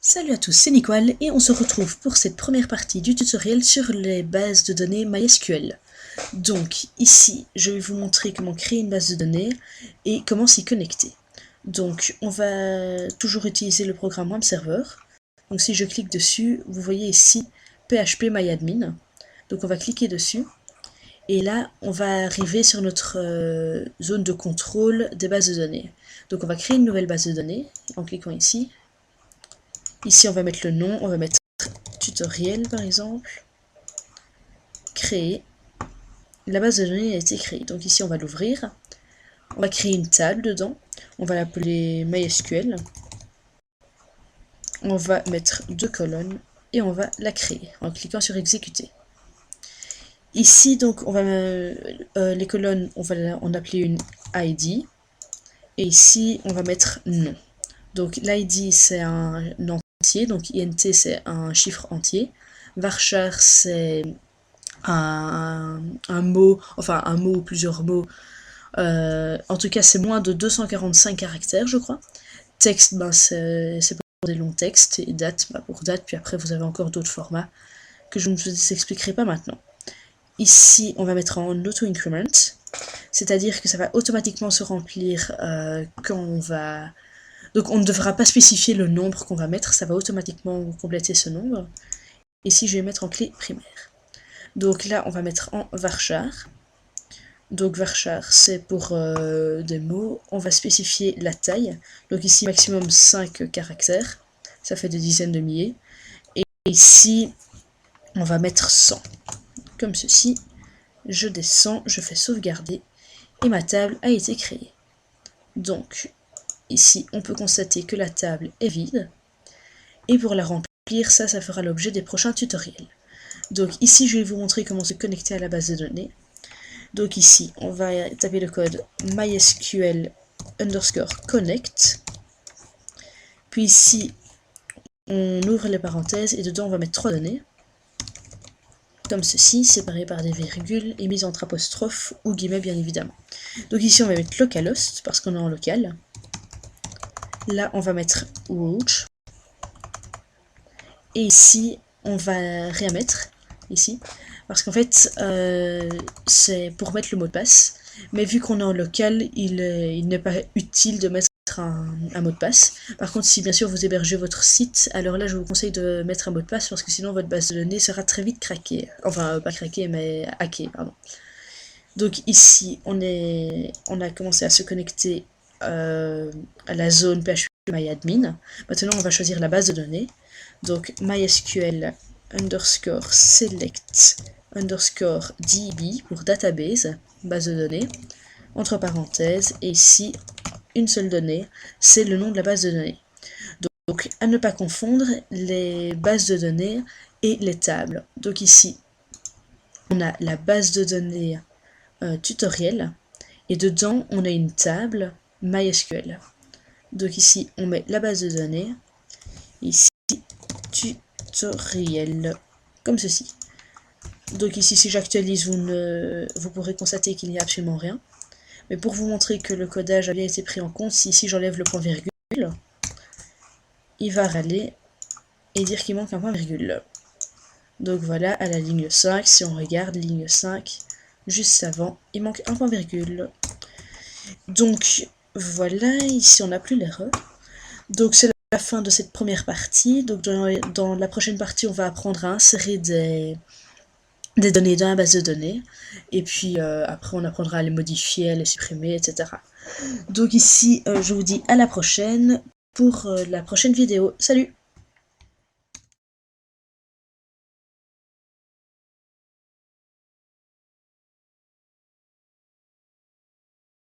Salut à tous, c'est Nicole et on se retrouve pour cette première partie du tutoriel sur les bases de données MySQL. Donc ici, je vais vous montrer comment créer une base de données et comment s'y connecter. Donc on va toujours utiliser le programme Web Server. Donc si je clique dessus, vous voyez ici phpMyAdmin. Donc on va cliquer dessus et là on va arriver sur notre zone de contrôle des bases de données. Donc on va créer une nouvelle base de données en cliquant ici. Ici, on va mettre le nom, on va mettre tutoriel par exemple. Créer. La base de données a été créée. Donc ici, on va l'ouvrir. On va créer une table dedans. On va l'appeler MySQL. On va mettre 2 colonnes et on va la créer en cliquant sur exécuter. Ici, donc, on va les colonnes, on va en appeler une ID. Et ici, on va mettre nom. Donc l'ID, c'est un entier, donc INT, c'est un chiffre entier. Varchar, c'est un mot, enfin un mot ou plusieurs mots. En tout cas, c'est moins de 245 caractères, je crois. Texte, ben, c'est pour des longs textes. Et date, ben, pour date. Puis après, vous avez encore d'autres formats que je ne vous expliquerai pas maintenant. Ici, on va mettre en auto-increment. C'est-à-dire que ça va automatiquement se remplir quand on va... Donc on ne devra pas spécifier le nombre qu'on va mettre, ça va automatiquement compléter ce nombre. Ici, je vais mettre en clé primaire. Donc là, on va mettre en varchar. Donc varchar, c'est pour des mots. On va spécifier la taille. Donc ici, maximum 5 caractères. Ça fait des dizaines de milliers. Et ici, on va mettre 100. Comme ceci. Je descends, je fais sauvegarder. Et ma table a été créée. Donc, ici, on peut constater que la table est vide. Et pour la remplir, ça fera l'objet des prochains tutoriels. Donc ici, je vais vous montrer comment se connecter à la base de données. Donc ici, on va taper le code mysql_connect. Puis ici, on ouvre les parenthèses et dedans, on va mettre 3 données. Comme ceci, séparées par des virgules et mises entre apostrophes ou guillemets, bien évidemment. Donc ici, on va mettre localhost parce qu'on est en local. Là, on va mettre root. Et ici, on va rien mettre. Ici. Parce qu'en fait, c'est pour mettre le mot de passe. Mais vu qu'on est en local, il n'est pas utile de mettre un mot de passe. Par contre, si bien sûr vous hébergez votre site, alors là je vous conseille de mettre un mot de passe parce que sinon votre base de données sera très vite craquée. Enfin, pas craquée, mais hackée, pardon. Donc ici, on a commencé à se connecter à la zone phpMyAdmin. Maintenant, on va choisir la base de données. Donc mysql_select_db pour database, base de données, entre parenthèses, et ici, une seule donnée, c'est le nom de la base de données. Donc, à ne pas confondre les bases de données et les tables. Donc ici, on a la base de données tutoriel, et dedans, on a une table MySQL. Donc ici, on met la base de données, ici, tutoriel, comme ceci. Donc ici, si j'actualise, vous pourrez constater qu'il n'y a absolument rien. Mais pour vous montrer que le codage a bien été pris en compte, si ici j'enlève le point virgule, il va râler et dire qu'il manque un point virgule. Donc voilà, à la ligne 5, si on regarde, ligne 5, juste avant, il manque un point virgule. Donc voilà, ici on n'a plus l'erreur. Donc c'est la fin de cette première partie. Donc dans la prochaine partie, on va apprendre à insérer des données dans la base de données. Et puis après, on apprendra à les modifier, à les supprimer, etc. Donc ici, je vous dis à la prochaine pour la prochaine vidéo. Salut!